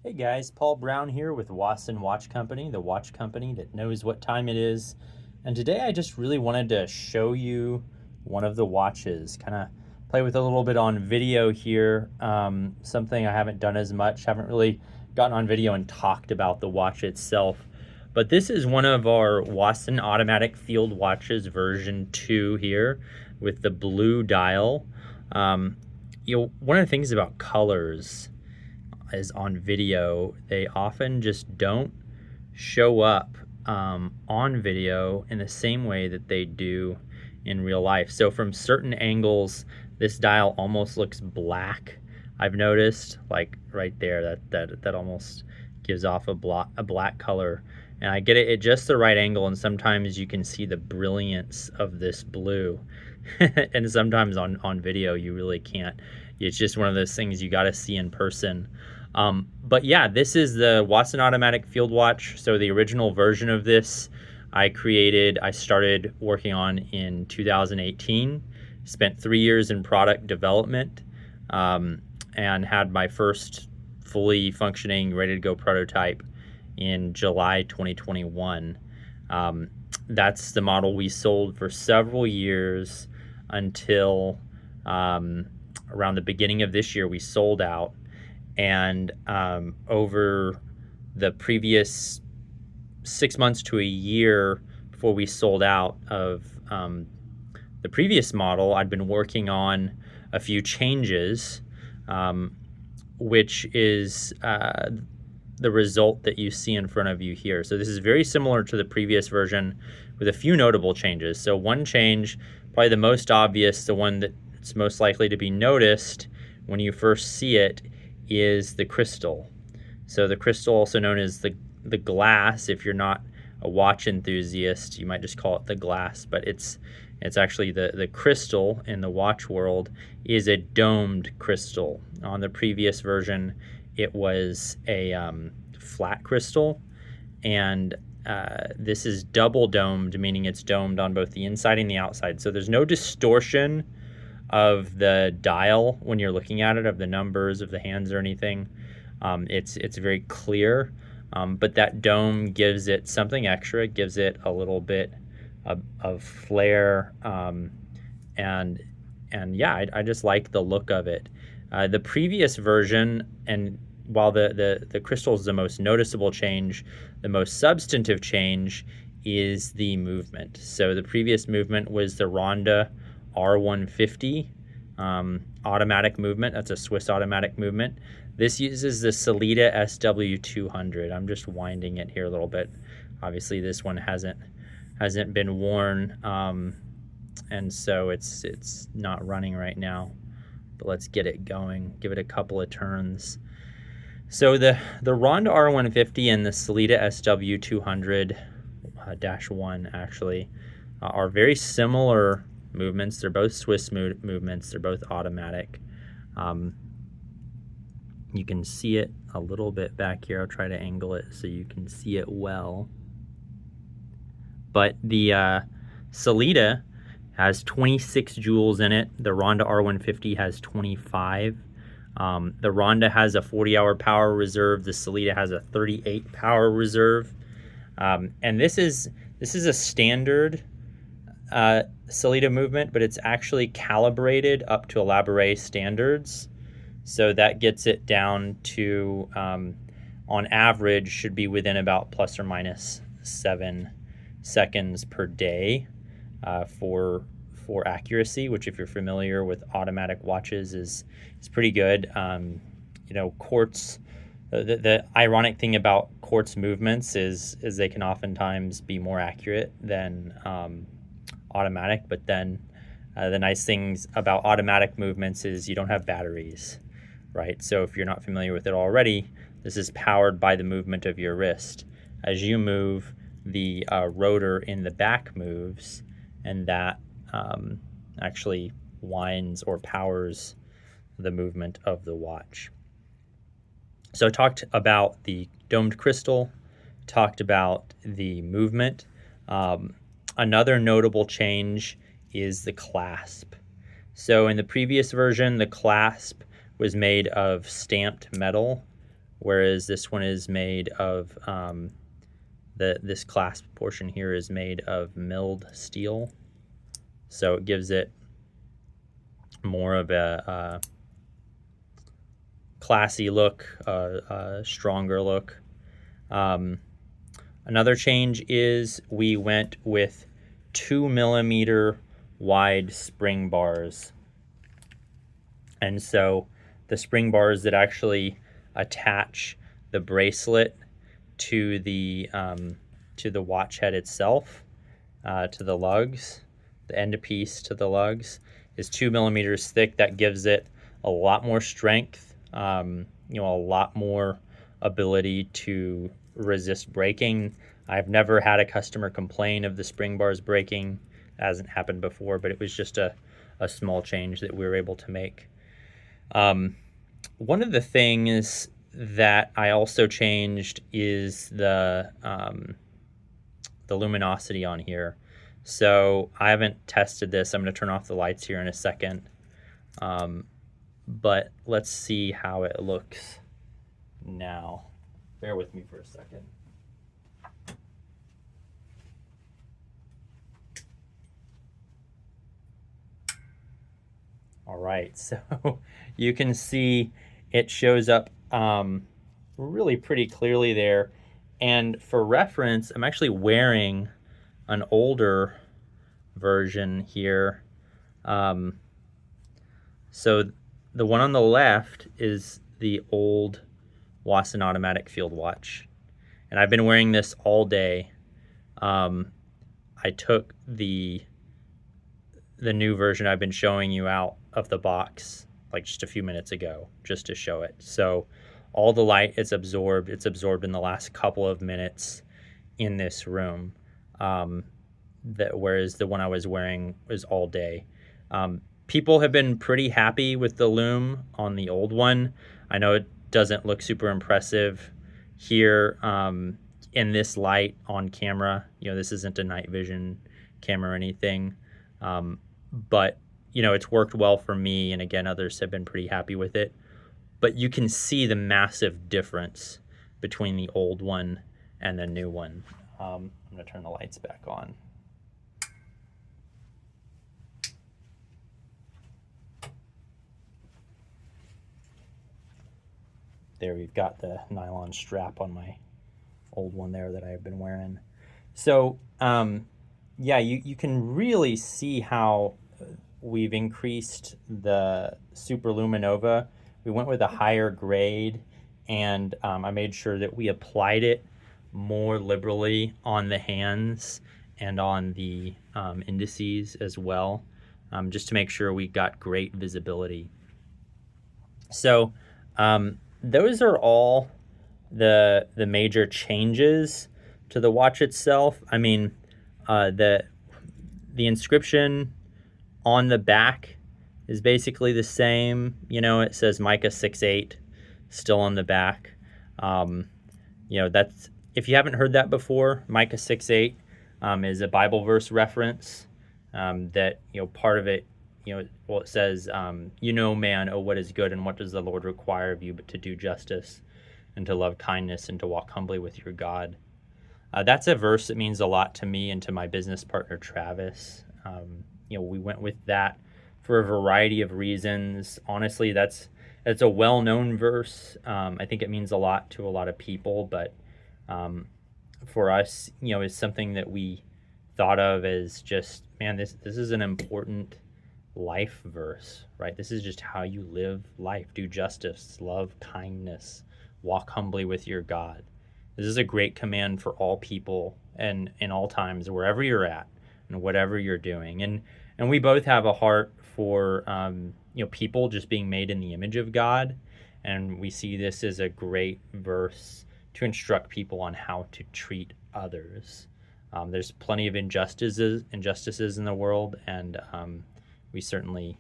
Hey guys, Paul Brown here with Wasson Watch Company, the watch company that knows what time it is. And today I just really wanted to show you one of the watches, kind of play with a little bit on video here. Something I haven't done as much, haven't really gotten on video and talked about the watch itself. But this is one of our Wasson Automatic Field Watches version 2 here with the blue dial. One of the things about colors is on video, they often just don't show up on video in the same way that they do in real life. So from certain angles, this dial almost looks black. I've noticed, like right there, that almost gives off a black color. And I get it at just the right angle, and sometimes you can see the brilliance of this blue. And sometimes on video you really can't. It's just one of those things you got to see in person. But yeah, this is the Wasson Automatic Field Watch. So the original version of this I started working on in 2018, spent 3 years in product development, and had my first fully functioning, ready to go prototype in July 2021. That's the model we sold for several years until around the beginning of this year we sold out. And over the previous 6 months to a year before we sold out of the previous model, I'd been working on a few changes, which is the result that you see in front of you here. So this is very similar to the previous version with a few notable changes. So one change, probably the most obvious, the one that's most likely to be noticed when you first see it, is the crystal. So the crystal, also known as the glass, if you're not a watch enthusiast, you might just call it the glass, but it's actually the crystal in the watch world is a domed crystal. On the previous version, it was a flat crystal, and this is double domed, meaning it's domed on both the inside and the outside. So there's no distortion of the dial when you're looking at it, of the numbers, of the hands or anything. It's very clear, but that dome gives it something extra. It gives it a little bit of flair, and yeah, I just like the look of it. The previous version, and while the crystal is the most noticeable change, the most substantive change is the movement. So the previous movement was the Ronda R150 automatic movement. That's a Swiss automatic movement. This uses the Sellita SW200. I'm just winding it here a little bit. Obviously this one hasn't been worn, and so it's not running right now, but let's get it going, give it a couple of turns. So the Ronda R150 and the Sellita SW200-1 actually are very similar movements. They're both Swiss movements. They're both automatic. You can see it a little bit back here. I'll try to angle it so you can see it well. But the Sellita has 26 joules in it. The Ronda R150 has 25. The Ronda has a 40-hour power reserve. The Sellita has a 38 power reserve. And this is a standard Sellita movement, but it's actually calibrated up to Elaboré standards. So that gets it down to, on average, should be within about plus or minus 7 seconds per day for accuracy, which, if you're familiar with automatic watches, is pretty good. Quartz. The ironic thing about quartz movements is they can oftentimes be more accurate than automatic, but then the nice things about automatic movements is you don't have batteries, right? So if you're not familiar with it already, this is powered by the movement of your wrist. As you move, the rotor in the back moves, and that actually winds or powers the movement of the watch. So I talked about the domed crystal, talked about the movement. Another notable change is the clasp. So in the previous version, the clasp was made of stamped metal, whereas this one is made of, this clasp portion here is made of milled steel. So it gives it more of a classy look, a stronger look. Another change is we went with 2mm wide spring bars. And so the spring bars that actually attach the bracelet to the watch head itself, to the lugs, the end piece to the lugs, is 2mm thick. That gives it a lot more strength, a lot more ability to resist breaking. I've never had a customer complain of the spring bars breaking. It hasn't happened before, but it was just a small change that we were able to make. One of the things that I also changed is the luminosity on here. So I haven't tested this. I'm going to turn off the lights here in a second. But let's see how it looks now. Bear with me for a second. All right, so you can see it shows up really pretty clearly there. And for reference, I'm actually wearing an older version here. So the one on the left is the old Wasson Automatic Field Watch. And I've been wearing this all day. I took the new version I've been showing you out of the box like just a few minutes ago, just to show it. So all the light is absorbed. It's absorbed in the last couple of minutes in this room. Whereas the one I was wearing was all day. People have been pretty happy with the lume on the old one. I know it doesn't look super impressive here in this light on camera. This isn't a night vision camera or anything. But it's worked well for me, and again, others have been pretty happy with it. But you can see the massive difference between the old one and the new one. I'm going to turn the lights back on. There, we've got the nylon strap on my old one there that I've been wearing. So, yeah, you can really see how we've increased the Super Luminova. We went with a higher grade, and I made sure that we applied it more liberally on the hands and on the indices as well, just to make sure we got great visibility. So those are all the major changes to the watch itself. I mean, the inscription on the back is basically the same. It says Micah 6:8 still on the back. That's, if you haven't heard that before, Micah 6:8 is a Bible verse reference that, part of it, it says, man, oh, what is good, and what does the Lord require of you but to do justice and to love kindness and to walk humbly with your God. That's a verse that means a lot to me and to my business partner, Travis. We went with that for a variety of reasons. Honestly, it's a well-known verse. I think it means a lot to a lot of people, but for us, it's something that we thought of as just, man, this is an important life verse, right? This is just how you live life. Do justice, love kindness, walk humbly with your God. This is a great command for all people and in all times, wherever you're at and whatever you're doing. And we both have a heart for people just being made in the image of God, and we see this as a great verse to instruct people on how to treat others. There's plenty of injustices in the world, and we certainly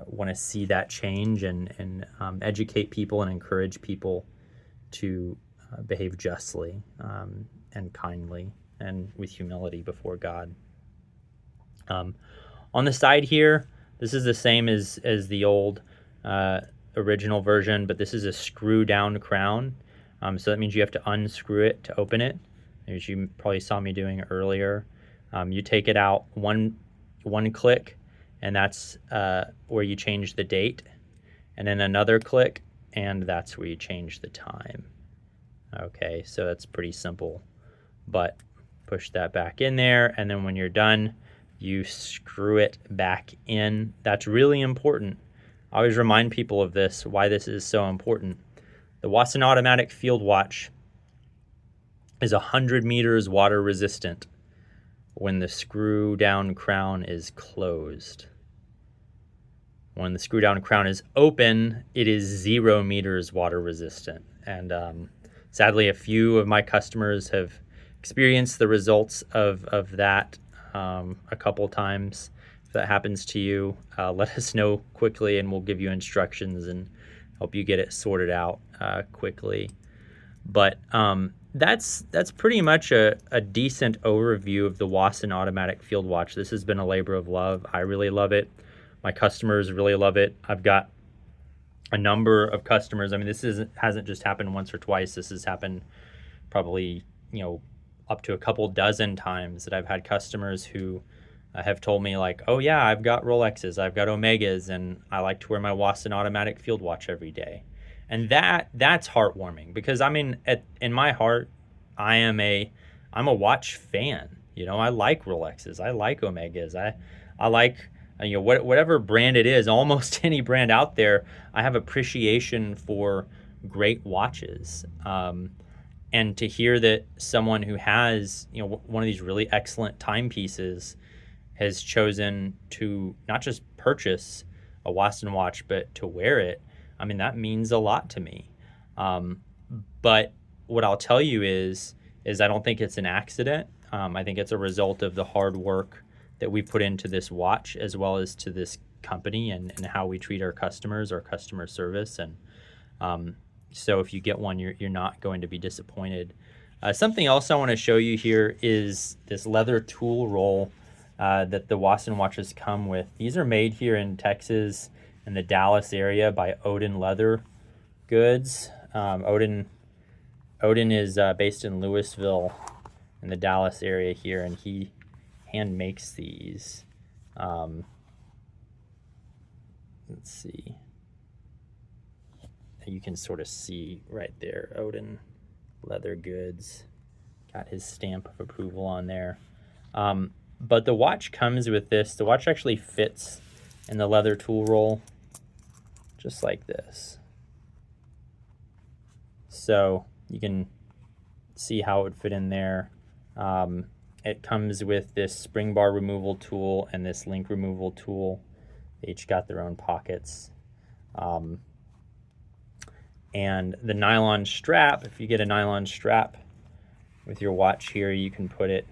want to see that change and educate people and encourage people to behave justly and kindly and with humility before God. On the side here, this is the same as the old original version, but this is a screw down crown. So that means you have to unscrew it to open it, as you probably saw me doing earlier. You take it out one click, and that's where you change the date, and then another click, and that's where you change the time. Okay, so that's pretty simple, but push that back in there, and then when you're done, you screw it back in. That's really important. I always remind people of this, why this is so important. The Wasson Automatic Field Watch is 100 meters water resistant when the screw down crown is closed. When the screw down crown is open, it is 0 meters water resistant. And sadly, a few of my customers have experienced the results of that a couple times. If that happens to you, let us know quickly, and we'll give you instructions and help you get it sorted out quickly. But that's pretty much a decent overview of the Wasson Automatic Field Watch. This has been a labor of love. I really love it. My customers really love it. I've got a number of customers. I mean, this hasn't just happened once or twice. This has happened probably, up to a couple dozen times that I've had customers who have told me like, oh yeah, I've got Rolexes, I've got Omegas, and I like to wear my Wasson Automatic Field Watch every day. And that's heartwarming, because I mean, in my heart, I'm a watch fan. I like Rolexes, I like Omegas, I like whatever brand it is, almost any brand out there. I have appreciation for great watches. And to hear that someone who has one of these really excellent timepieces has chosen to not just purchase a Wasson watch, but to wear it, I mean, that means a lot to me. But what I'll tell you is I don't think it's an accident. I think it's a result of the hard work that we put into this watch, as well as to this company and how we treat our customers, our customer service. And so if you get one, you're not going to be disappointed. Something else I want to show you here is this leather tool roll that the Wasson watches come with. These are made here in Texas, in the Dallas area, by Odin Leather Goods. Odin is based in Louisville, in the Dallas area here, and he hand makes these. Let's see. You can sort of see right there, Odin Leather Goods, got his stamp of approval on there. But the watch comes with this. The watch actually fits in the leather tool roll, just like this. So you can see how it would fit in there. It comes with this spring bar removal tool and this link removal tool. They each got their own pockets. And the nylon strap, if you get a nylon strap with your watch here, you can put it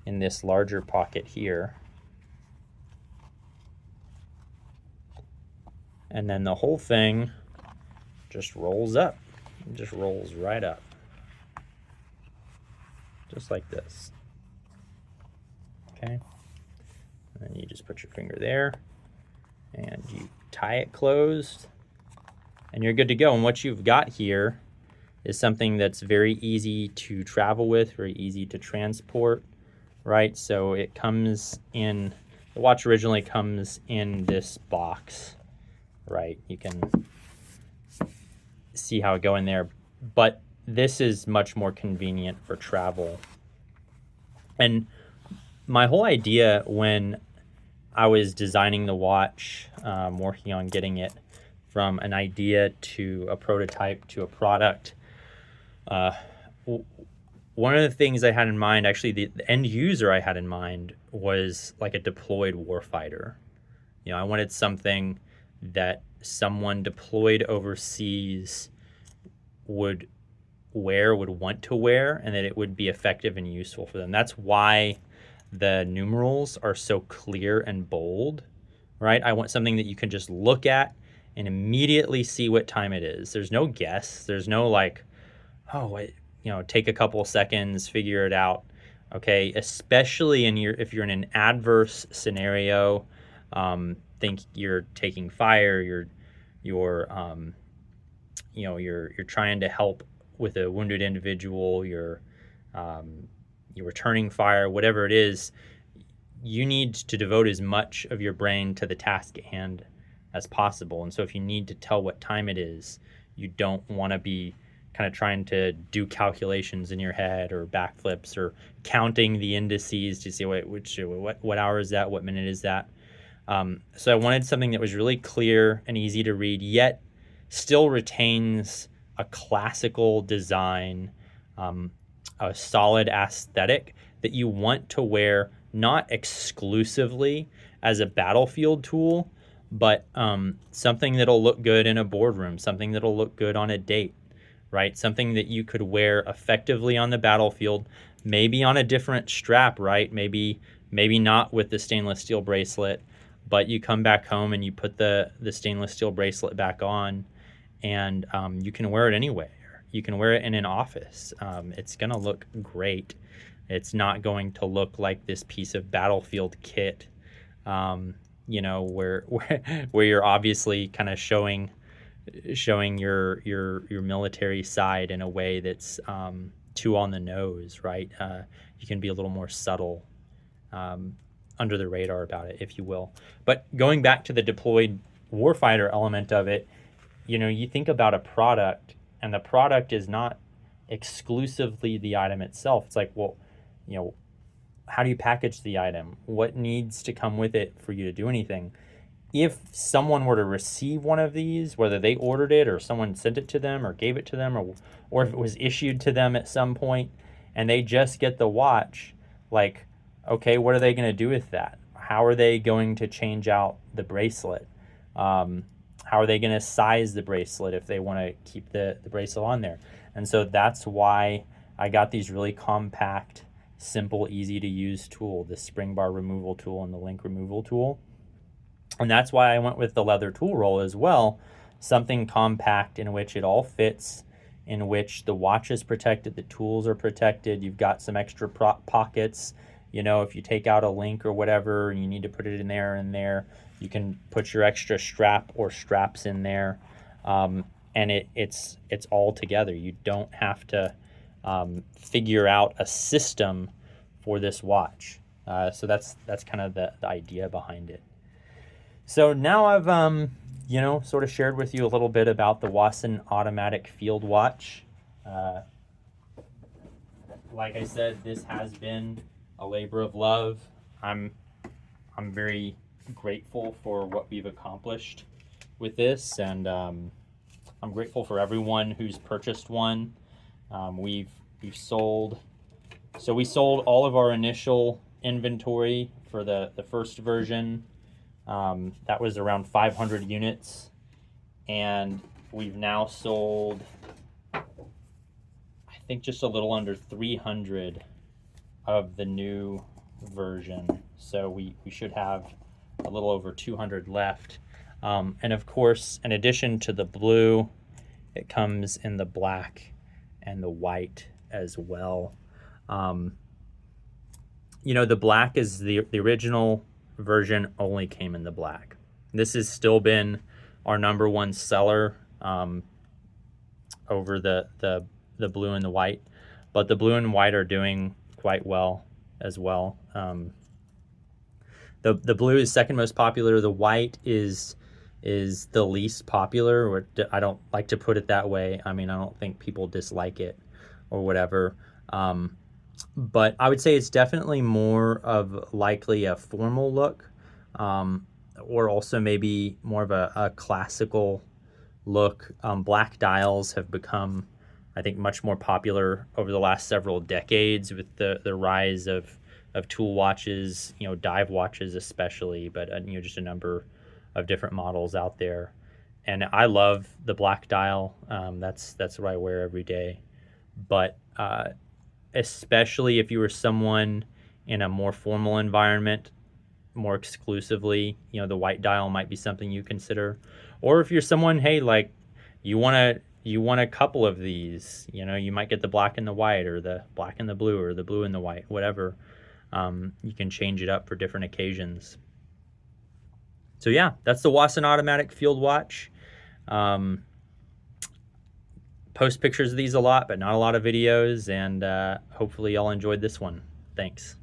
in this larger pocket here. And then the whole thing just rolls up. It just rolls right up. Just like this. Okay. And then you just put your finger there and you tie it closed, and you're good to go. And what you've got here is something that's very easy to travel with, very easy to transport, right? So it comes in, the watch originally comes in this box, right? You can see how it go in there, but this is much more convenient for travel. And my whole idea when I was designing the watch, working on getting it from an idea to a prototype to a product, one of the things I had in mind, actually the end user I had in mind, was like a deployed warfighter. I wanted something that someone deployed overseas would want to wear, and that it would be effective and useful for them. That's why the numerals are so clear and bold, right? I want something that you can just look at and immediately see what time it is. There's no guess. There's no like, oh, wait, take a couple of seconds, figure it out. Okay, especially if you're in an adverse scenario, think you're taking fire, you're you're you're trying to help with a wounded individual, you're returning fire, whatever it is, you need to devote as much of your brain to the task at hand as possible. And so if you need to tell what time it is, you don't want to be kind of trying to do calculations in your head or backflips or counting the indices to see what hour is that, what minute is that. So I wanted something that was really clear and easy to read, yet still retains a classical design, a solid aesthetic that you want to wear not exclusively as a battlefield tool, but something that'll look good in a boardroom, something that'll look good on a date, right? Something that you could wear effectively on the battlefield, maybe on a different strap, right? Maybe not with the stainless steel bracelet, but you come back home and you put the stainless steel bracelet back on, and you can wear it anywhere. You can wear it in an office. It's going to look great. It's not going to look like this piece of battlefield kit, where you're obviously kind of showing your military side in a way that's too on the nose, right? You can be a little more subtle, under the radar about it, if you will. But going back to the deployed warfighter element of it, you think about a product, and the product is not exclusively the item itself. It's like, well, how do you package the item? What needs to come with it for you to do anything? If someone were to receive one of these, whether they ordered it or someone sent it to them or gave it to them, or if it was issued to them at some point and they just get the watch, like, okay, what are they going to do with that? How are they going to change out the bracelet? How are they going to size the bracelet if they want to keep the bracelet on there? And so that's why I got these really compact, simple, easy to use tool, the spring bar removal tool and the link removal tool. And that's why I went with the leather tool roll as well, something compact in which it all fits, in which the watch is protected, the tools are protected, you've got some extra pockets. If you take out a link or whatever and you need to put it in there, you can put your extra strap or straps in there, and it's all together. You don't have to figure out a system for this watch. So that's kind of the idea behind it. So now I've sort of shared with you a little bit about the Wasson Automatic Field Watch. Like I said, this has been a labor of love. I'm very grateful for what we've accomplished with this, and I'm grateful for everyone who's purchased one. We've sold all of our initial inventory for the first version. That was around 500 units, and we've now sold, I think, just a little under 300 of the new version. So we should have a little over 200 left. And of course, in addition to the blue, it comes in the black and the white as well. The black is the original version only came in the black. This has still been our number one seller over the blue and the white, but the blue and white are doing quite well as well. The blue is second most popular. The white is the least popular, or I don't like to put it that way. I mean, I don't think people dislike it or whatever. But I would say it's definitely more of likely a formal look, or also maybe more of a classical look. Black dials have become, I think, much more popular over the last several decades with the rise of tool watches, dive watches especially, but just a number of different models out there. And I love the black dial. That's what I wear every day. But especially if you were someone in a more formal environment, more exclusively, the white dial might be something you consider. Or if you're someone, hey, like you want a couple of these, you might get the black and the white, or the black and the blue, or the blue and the white, whatever. You can change it up for different occasions. So yeah, that's the Wasson Automatic Field Watch. Post pictures of these a lot, but not a lot of videos, and hopefully y'all enjoyed this one. Thanks.